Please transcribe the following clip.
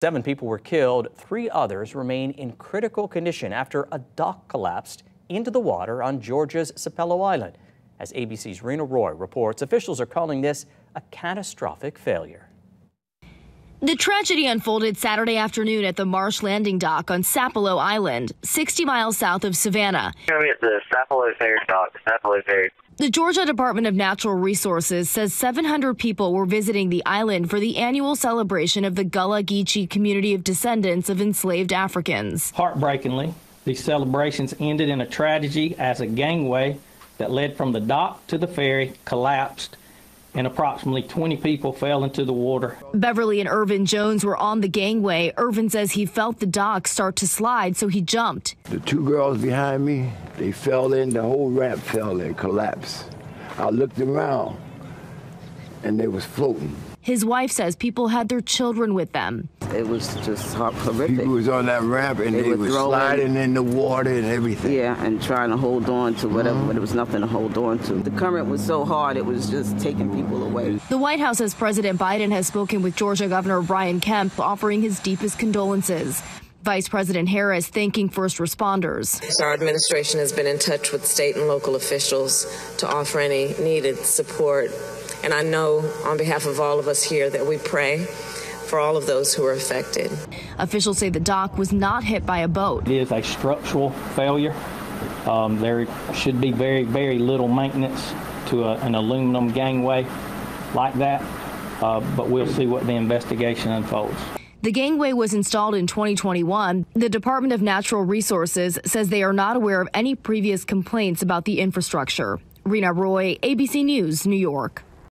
7 people were killed. 3 others remain in critical condition after a dock collapsed into the water on Georgia's Sapelo Island. As ABC's Rena Roy reports, officials are calling this a catastrophic failure. The tragedy unfolded Saturday afternoon at the Marsh Landing Dock on Sapelo Island, 60 miles south of Savannah. Here at the Sapelo Ferry dock, Sapelo Ferry. The Georgia Department of Natural Resources says 700 people were visiting the island for the annual celebration of the Gullah Geechee community of descendants of enslaved Africans. Heartbreakingly, these celebrations ended in a tragedy as a gangway that led from the dock to the ferry collapsed and approximately 20 people fell into the water. Beverly and Irvin Jones were on the gangway. Irvin says he felt the dock start to slide, so he jumped. The 2 girls behind me, they fell in, the whole ramp fell in, collapsed. I looked around and they was floating. His wife says people had their children with them. It was just horrific. People was on that ramp and they were sliding in the water and everything. Yeah, and trying to hold on to whatever, but there was nothing to hold on to. The current was so hard, it was just taking people away. The White House says President Biden has spoken with Georgia Governor Brian Kemp, offering his deepest condolences. Vice President Harris thanking first responders. Our administration has been in touch with state and local officials to offer any needed support. And I know on behalf of all of us here that we pray for all of those who are affected. Officials say the dock was not hit by a boat. It is a structural failure. There should be very, very little maintenance to an aluminum gangway like that, but we'll see what the investigation unfolds. The gangway was installed in 2021. The Department of Natural Resources says they are not aware of any previous complaints about the infrastructure. Rena Roy, ABC News, New York.